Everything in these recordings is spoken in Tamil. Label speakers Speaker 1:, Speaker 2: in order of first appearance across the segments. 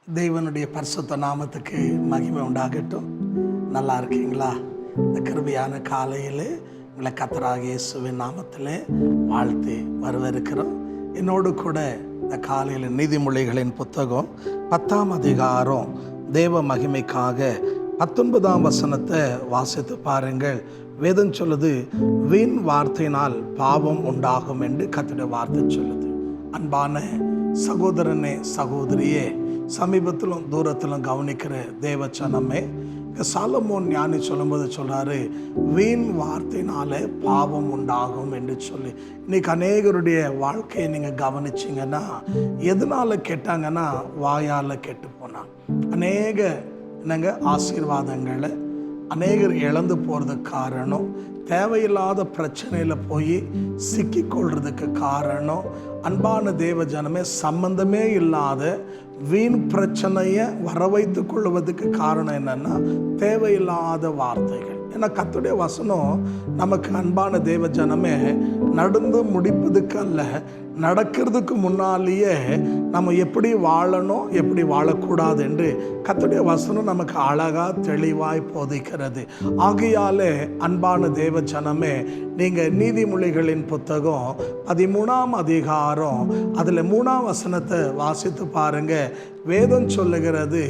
Speaker 1: தேவனுடைய பரிசுத்த நாமத்துக்கு மகிமை உண்டாகட்டும். நல்லா இருக்கீங்களா? இந்த கிருபையான காலையில் உங்களை கர்த்தராகிய இயேசுவின் நாமத்தில் வாழ்த்து வரவேற்கிறோம். என்னோடு கூட இந்த காலையில் நீதிமொழிகளின் புத்தகம் 10ஆம் அதிகாரம் தேவ மகிமைக்காக 19ஆம் வசனத்தை வாசித்து பாருங்கள். வேதம் சொல்லுது, வீண் வார்த்தையினால் பாவம் உண்டாகும் என்று கர்த்தருடைய வார்த்தை சொல்லுது. அன்பான சகோதரனே, சகோதரியே, சமீபத்திலும் தூரத்திலும் கவனிக்கிற தேவச்சனமே, சாலமோன் ஞானி சொல்லும்போது சொல்றாரு, வீண் வார்த்தையினால பாவம் உண்டாகும் என்று சொல்லி. இன்னைக்கு அநேகருடைய வாழ்க்கையை நீங்கள் கவனிச்சிங்கன்னா எதனால கேட்டாங்கன்னா வாயால் கெட்டு போனாங்க. அநேக ஆசீர்வாதங்களை அநேகர் இழந்து போகிறதுக்கு காரணம், தேவையில்லாத பிரச்சனையில் போய் சிக்கிக்கொள்றதுக்கு காரணம், அன்பான தேவ ஜனமே, சம்பந்தமே இல்லாத வீண் பிரச்சனையை வர வைத்து கொள்வதுக்கு காரணம் என்னன்னா தேவையில்லாத வார்த்தைகள். ஏன்னா கர்த்தருடைய வசனம் நமக்கு அன்பான தேவ ஜனமே நடந்து முடிப்பதுக்கு அல்ல, நடக்கிறதுக்கு முன்னாலேயே நம்ம எப்படி வாழணும் எப்படி வாழக்கூடாது என்று கர்த்தருடைய வசனம் நமக்கு அழகாக தெளிவாய் போதிக்கிறது. ஆகையாலே அன்பான தேவ ஜனமே, நீங்கள் நீதிமொழிகளின் புத்தகம் 13ஆம் அதிகாரம் அதில் 3ஆம் வசனத்தை வாசித்து பாருங்க. வேதம் சொல்லுகிறது,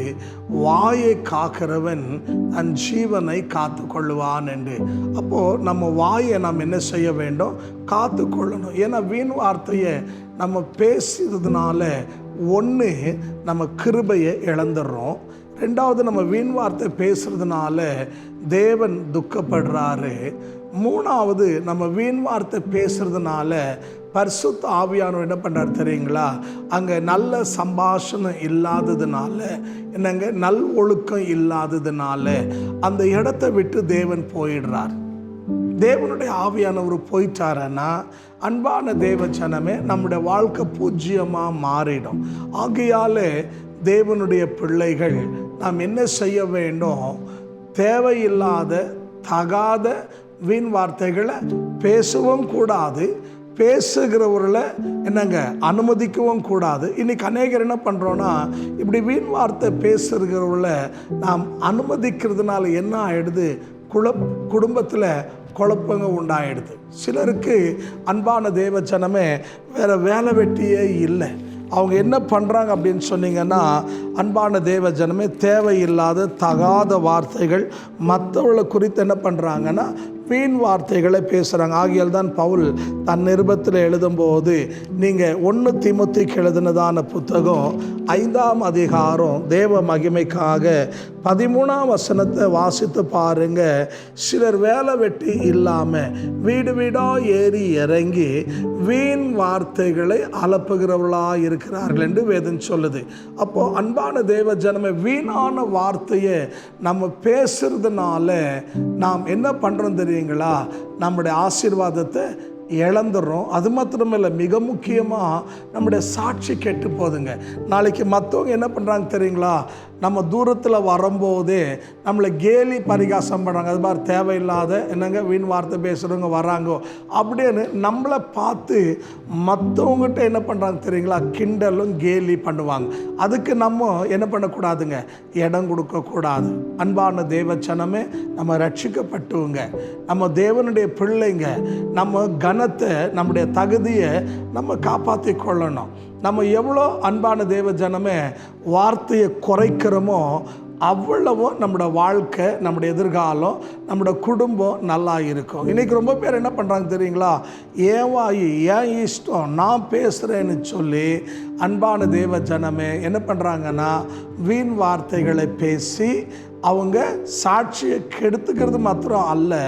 Speaker 1: வாயை காக்கிறவன் தன் ஜீவனை காத்து கொள்ளுவான் என்று. அப்போது நம்ம வாயை நாம் என்ன செய்ய வேண்டும்? காத்து கொள்ளணும். ஏன்னா வீண் வார்த்தையை நம்ம பேசுறதுனால ஒன்று நம்ம கிருபையை இழந்துடுறோம், ரெண்டாவது நம்ம வீண் வார்த்தை பேசுறதுனால தேவன் துக்கப்படுறாரு, மூணாவது நம்ம வீண் வார்த்தை பேசுறதுனால பரிசுத்த ஆவியானவர் என்ன பண்ணுறாரு தெரியுங்களா? அங்கே நல்ல சம்பாஷணம் இல்லாததுனால, நல் ஒழுக்கம் இல்லாததுனால அந்த இடத்தை விட்டு தேவன் போயிடுறார். தேவனுடைய ஆவியானவர் போயிட்டாரன்னா அன்பான தேவ ஜனமே, நம்முடைய வாழ்க்கை பூஜ்ஜியமாக மாறிடும். ஆகையாலே தேவனுடைய பிள்ளைகள் நாம் என்ன செய்ய வேண்டும்? தேவையில்லாத தகாத வீண் வார்த்தைகளை பேசவும் கூடாது, பேசுகிறவர்களை அனுமதிக்கவும் கூடாது. இன்றைக்கி அநேகர் என்ன பண்ணுறோன்னா, இப்படி வீண் வார்த்தை பேசுகிறவர்களை நாம் அனுமதிக்கிறதுனால என்ன ஆகிடுது? குடும்பத்தில் குழப்பங்க உண்டாயிடுது. சிலருக்கு அன்பான தேவ ஜனமே வேறு வேலை வெட்டியே இல்லை. அவங்க என்ன பண்ணுறாங்க அப்படின்னு சொன்னீங்கன்னா, அன்பான தேவ ஜனமே, தேவையில்லாத தகாத வார்த்தைகள் மற்றவர்களை குறித்து என்ன பண்ணுறாங்கன்னா வீண் வார்த்தைகளை பேசுகிறாங்க. ஆகியால் தான் பவுல் தன் நிருபத்தில் எழுதும்போது, நீங்கள் 1 தீமோத்தேயுக்கு எழுதினதான புத்தகம் 5ஆம் அதிகாரம் தேவ மகிமைக்காக 13ஆம் வசனத்தை வாசித்து பாருங்க. சிலர் வேலை வெட்டி இல்லாமல் வீடு வீடாக ஏறி இறங்கி வீண் வார்த்தைகளை அலப்புகிறவர்களாக இருக்கிறார்கள் என்று வேதம் சொல்லுது. அப்போது அன்பான தேவ ஜனமே, வீணான வார்த்தையை நம்ம பேசுறதுனால நாம் என்ன பண்ணுறோம் தெரியுங்களா? நம்முடைய ஆசீர்வாதத்தை இழந்துடுறோம். அது மாத்திரமில்லை, மிக முக்கியமாக நம்முடைய சாட்சி கெட்டு போகுதுங்க. நாளைக்கு மற்றவங்க என்ன பண்ணுறாங்க தெரியுங்களா? நம்ம தூரத்தில் வரும்போதே நம்மளை கேலி பரிகாசம் பண்ணுறாங்க. அது மாதிரி தேவையில்லாத வீண் வார்த்தை பேசுகிறவங்க வராங்கோ அப்படின்னு நம்மளை பார்த்து மற்றவங்ககிட்ட என்ன பண்ணுறாங்க தெரியுங்களா? கிண்டலும் கேலி பண்ணுவாங்க. அதுக்கு நம்ம என்ன பண்ணக்கூடாதுங்க? இடம் கொடுக்கக்கூடாது. அன்பான தேவச்சனமே, நம்ம ரட்சிக்கப்பட்டுவங்க, நம்ம தேவனுடைய பிள்ளைங்க, நம்ம கனத்தை, நம்முடைய தகுதியை நம்ம காப்பாற்றி கொள்ளணும். நம்ம எவ்வளோ அன்பான தேவ ஜனமே வார்த்தையை குறைக்கிறோமோ அவ்வளவோ நம்மளோட வாழ்க்கை, நம்முடைய எதிர்காலம், நம்மளோட குடும்பம் நல்லா இருக்கும். இன்றைக்கி ரொம்ப பேர் என்ன பண்ணுறாங்க தெரியுங்களா? ஏன் வாயி, ஏன் இஷ்டம், நான் பேசுகிறேன்னு சொல்லி அன்பான தேவ ஜனமே என்ன பண்ணுறாங்கன்னா வீண் வார்த்தைகளை பேசி அவங்க சாட்சியை கெடுத்துக்கிறது மாத்திரம் அல்ல,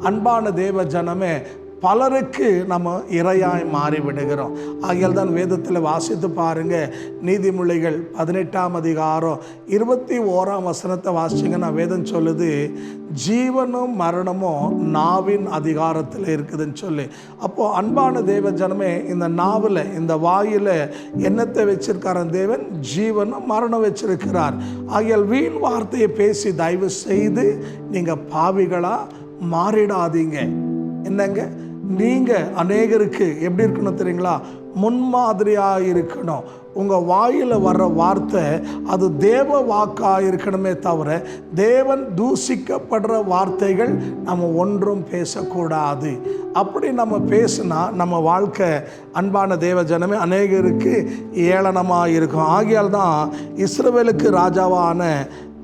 Speaker 1: அன்பான தேவ ஜனமே, பலருக்கு நம்ம இரையாய் மாறிவிடுகிறோம். ஆகியால் தான் வேதத்தில் வாசித்து பாருங்க. நீதிமொழிகள் 18ஆம் அதிகாரம் 21ஆம் வசனத்தை வாசிச்சிங்கன்னா வேதம் சொல்லுது, ஜீவனும் மரணமும் நாவின் அதிகாரத்தில் இருக்குதுன்னு சொல்லி. அப்போது அன்பான தேவ ஜனமே, இந்த நாவில், இந்த வாயில் என்னத்தை வச்சிருக்கார தேவன்? ஜீவனும் மரணம் வச்சிருக்கிறார். ஆகியால் வீண் வார்த்தையை பேசி தயவு செய்து நீங்கள் பாவிகளாக மாறிடாதீங்க. நீங்கள் அநேகருக்கு எப்படி இருக்கணும் தெரியுங்களா? முன்மாதிரியாக இருக்கணும். உங்கள் வாயில் வர்ற வார்த்தை அது தேவ வாக்காக இருக்கணுமே தவிர தேவன் தூசிக்கப்படுற வார்த்தைகள் நம்ம ஒன்றும் பேசக்கூடாது. அப்படி நம்ம பேசினா நம்ம வாழ்க்கை அன்பான தேவ ஜனமே அநேகருக்கு ஏளனமாக இருக்கும். ஆகையால் தான் இஸ்ரவேலுக்கு ராஜாவான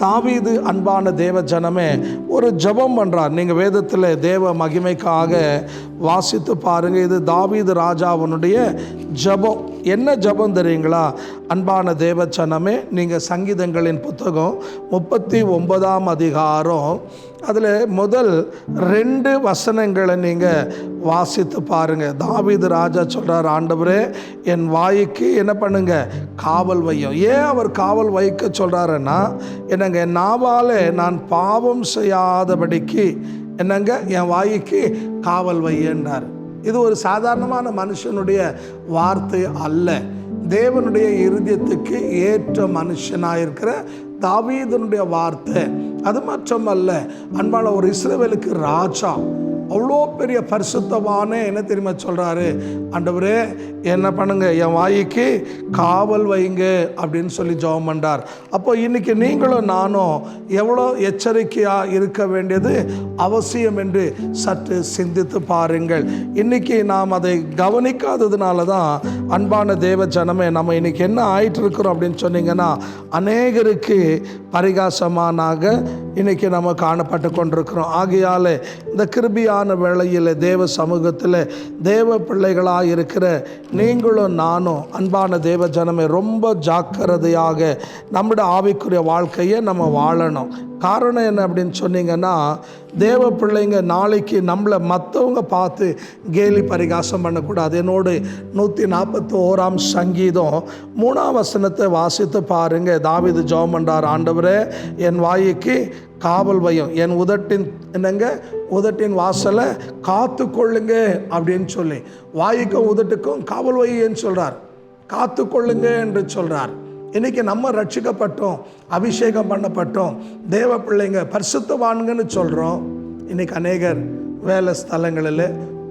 Speaker 1: தாவீது அன்பான தேவ ஜனமே ஒரு ஜெபம் பண்ணுறார். நீங்கள் வேதத்தில் தேவ மகிமைக்காக வாசித்து பாருங்கள். இது தாவீது ராஜாவனுடைய ஜெபம். என்ன ஜெபம் தெரியுங்களா? அன்பான தேவ ஜனமே, நீங்கள் சங்கீதங்களின் புத்தகம் 39ஆம் அதிகாரம் அதில் முதல் 2 வசனங்களை நீங்கள் வாசித்து பாருங்கள். தாவீது ராஜா சொல்கிறார், ஆண்டவரே என் வாய்க்கு என்ன பண்ணுங்க, காவல் வையும். ஏன் அவர் காவல் வைக்க சொல்கிறாருன்னா, என்னங்க என் நாவால் நான் பாவம் செய்யாதபடிக்கு என்னங்க என் வாய்க்கு காவல் வையன்றார். இது ஒரு சாதாரணமான மனுஷனுடைய வார்த்தை அல்ல. தேவனுடைய இருதயத்துக்கு ஏற்ற மனுஷனாயிருக்கிற தாவீதனுடைய வார்த்தை. அது மட்டுமல்ல, அன்பான ஒரு இஸ்ரவேலுக்கு ராஜா, அவ்வளோ பெரிய பரிசுத்தவான என்ன தெரியுமா சொல்கிறாரு, ஆண்டவரே என்ன பண்ணுங்க, என் வாய்க்கு காவல் வைங்க அப்படின்னு சொல்லி ஜெபம் பண்ணார். அப்போ இன்றைக்கி நீங்களும் நானும் எவ்வளோ எச்சரிக்கையாக இருக்க வேண்டியது அவசியம் என்று சற்று சிந்தித்து பாருங்கள். இன்றைக்கி நாம் அதை கவனிக்காததுனால தான் அன்பான தேவ ஜனமே நம்ம இன்றைக்கி என்ன ஆயிட்டு இருக்கிறோம் அப்படின்னு சொன்னீங்கன்னா, அநேகருக்கு பரிகாசமானாக இன்றைக்கி நம்ம காணப்பட்டு கொண்டிருக்கிறோம். ஆகையால் இந்த கிருபியான வேளையில் தேவ சமூகத்தில் தேவ பிள்ளைகளாக இருக்கிற நீங்களும் நானும் அன்பான தேவ ஜனமே ரொம்ப ஜாக்கிரதையாக நம்முடைய ஆவிக்குரிய வாழ்க்கையை நம்ம வாழணும். காரணம் என்ன அப்படின்னு சொன்னீங்கன்னா, தேவ பிள்ளைங்க நாளைக்கு நம்மளை மற்றவங்க பார்த்து கேலி பரிகாசம் பண்ணக்கூடாது. என்னோடு 141ஆம் சங்கீதம் 3ஆம் வசனத்தை வாசித்து பாருங்கள். தாவீது ஜெபம் பண்றார், ஆண்டவரே என் வாய்க்கு காவல் வையும், என் உதட்டின் வாசலை காத்து கொள்ளுங்க அப்படின்னு சொல்லி வாய்க்கும் உதட்டுக்கும் காவல் வையன்னு சொல்கிறார், காத்து கொள்ளுங்க என்று சொல்கிறார். இன்றைக்கி நம்ம ரட்சிக்கப்பட்டோம், அபிஷேகம் பண்ணப்பட்டோம், தேவ பிள்ளைங்க பரிசுத்தவான்கன்னு சொல்கிறோம். இன்றைக்கி அநேகர் வேலை ஸ்தலங்களில்,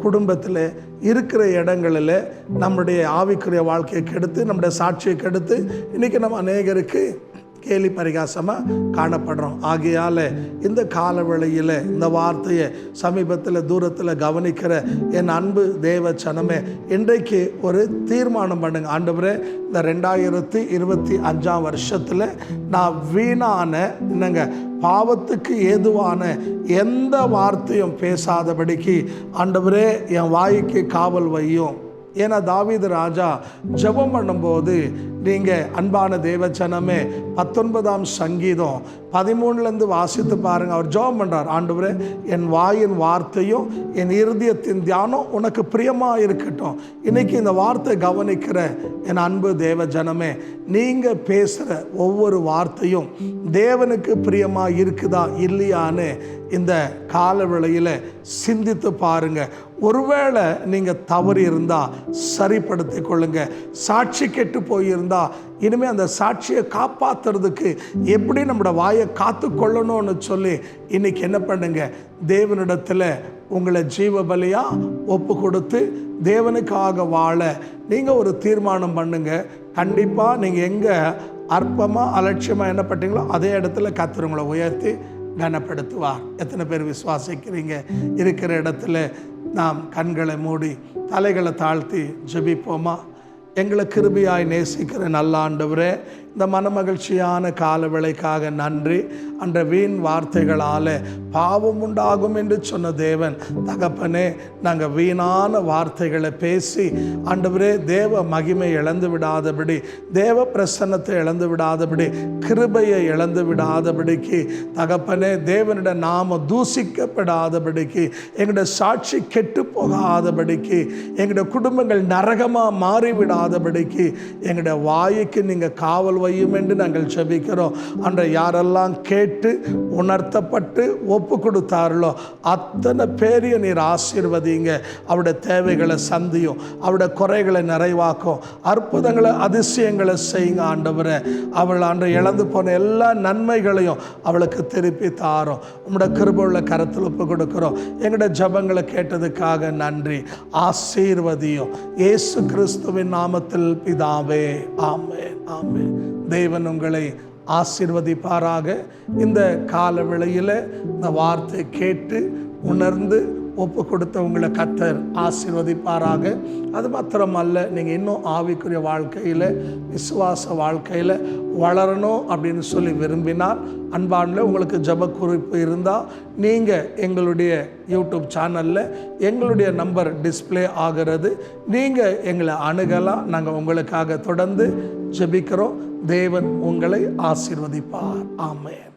Speaker 1: குடும்பத்தில் இருக்கிற இடங்களில் நம்முடைய ஆவிக்குரிய வாழ்க்கையை கெடுத்து, நம்முடைய சாட்சியை கெடுத்து இன்றைக்கி நம்ம அநேகருக்கு கேலி பரிகாசமாக காணப்படுறோம். ஆகையால் இந்த காலவேளையில் இந்த வார்த்தையை சமீபத்தில் தூரத்தில் கவனிக்கிற என் அன்பு தேவ சனமே, இன்றைக்கு ஒரு தீர்மானம் பண்ணுங்க. ஆண்டவரே, இந்த 2025ஆம் வருஷத்தில் நான் வீணான பாவத்துக்கு ஏதுவான எந்த வார்த்தையும் பேசாதபடிக்கு ஆண்டவரே என் வாய்க்கு காவல் வையும். ஏன்னா தாவீது ராஜா ஜெபம் பண்ணும்போது நீங்கள் அன்பான தேவச்சனமே 19ஆம் சங்கீதம் 13லேருந்து வாசித்து பாருங்கள். அவர் ஜெபம் பண்ணுறார், ஆண்டவரே என் வாயின் வார்த்தையும் என் இருதயத்தின் தியானம் உனக்கு பிரியமாக இருக்கட்டும். இன்றைக்கி இந்த வார்த்தை கவனிக்கிற என் அன்பு தேவ ஜனமே, நீங்கள் பேசுகிற ஒவ்வொரு வார்த்தையும் தேவனுக்கு பிரியமாக இருக்குதா இல்லையான்னு இந்த காலவேளையில் சிந்தித்து பாருங்கள். ஒருவேளை நீங்கள் தவறி இருந்தால் சரிப்படுத்தி கொள்ளுங்க. சாட்சி கெட்டு போயிருந்தால் இனிமேல் அந்த சாட்சியை காப்பாற்றுறதுக்கு எப்படி நம்மளோட வாயை காத்து கொள்ளணும்னு சொல்லி இன்றைக்கி என்ன பண்ணுங்க, தேவனிடத்தில் உங்களை ஜீவ பலியாக ஒப்பு கொடுத்து தேவனுக்காக வாழ நீங்கள் ஒரு தீர்மானம் பண்ணுங்க. கண்டிப்பாக நீங்கள் எங்கே அற்பமாக அலட்சியமாக என்ன பண்ணீங்களோ அதே இடத்துல கர்த்தர் உங்களை உயர்த்தி கனப்படுத்துவார். எத்தனை பேர் விசுவாசிக்கிறீங்க? இருக்கிற இடத்துல நாம் கண்களை மூடி தலைகளை தாழ்த்தி ஜெபிப்போமா? எங்களை கிருபையாய் நேசிக்கிற நல்ல ஆண்டவரே, இந்த மனமகிழ்ச்சியான காலவேளைக்காக நன்றி. அன்ற வீண் வார்த்தைகளால் பாவம் உண்டாகும் என்று சொன்ன தேவன் தகப்பனே, நாங்கள் வீணான வார்த்தைகளை பேசி ஆண்டவரே தேவ மகிமை இழந்து விடாதபடி, தேவ பிரசன்னத்தை இழந்து விடாதபடி, கிருபையை இழந்து விடாதபடிக்கு தகப்பனே, தேவனுடைய நாம தூசிக்கப்படாதபடிக்கு, எங்களுடைய சாட்சி கெட்டு போகாதபடிக்கு, எங்களுடைய குடும்பங்கள் நரகமாக மாறிவிடாதபடிக்கு எங்களுடைய வாய்க்கு நீங்கள் காவல் வையும் என்று நாங்கள் ஜெபிக்கிறோம். அன்று யாரெல்லாம் கேட்டு உணர்த்தப்பட்டு ஒப்பு கொடுத்தார்களோ அத்தனை பேரையும் நீர் ஆசீர்வதிங்க. அவருடைய தேவைகளை சந்தியும், அவருடைய குறைகளை நிறைவாக்கும், அற்புதங்களை அதிசயங்களை செய்யுங்க ஆண்டவரே. அவள் அன்று இழந்து போன எல்லா நன்மைகளையும் அவளுக்கு திருப்பி தாரோம். உம்முடைய கிருபையுள்ள கரத்தில் ஒப்பு கொடுக்கிறோம். எங்களுடைய ஜெபங்களை கேட்டதுக்காக நன்றி. ஆசீர்வதியும் இயேசு கிறிஸ்துவின் நாமத்தில் பிதாவே, ஆமென், ஆமென். தேவன் உங்களை ஆசீர்வதிப்பாராக. இந்த கால வேளையில் இந்த வார்த்தை கேட்டு உணர்ந்து ஒப்பு கொடுத்த உங்களை கர்த்தர் ஆசீர்வதிப்பாராக. அது மாத்திரமல்ல, நீங்கள் இன்னும் ஆவிக்குரிய வாழ்க்கையில், விசுவாச வாழ்க்கையில் வளரணும் அப்படின்னு சொல்லி விரும்பினால், அன்பானில் உங்களுக்கு ஜெப குறிப்பு இருந்தால் நீங்கள் எங்களுடைய யூடியூப் சேனலில் எங்களுடைய நம்பர் டிஸ்பிளே ஆகிறது, நீங்கள் எங்களை அணுகலாம். நாங்கள் உங்களுக்காக தொடர்ந்து ஜெபிக்கிறோம். தேவன் உங்களை ஆசீர்வதிப்பார். ஆமென்.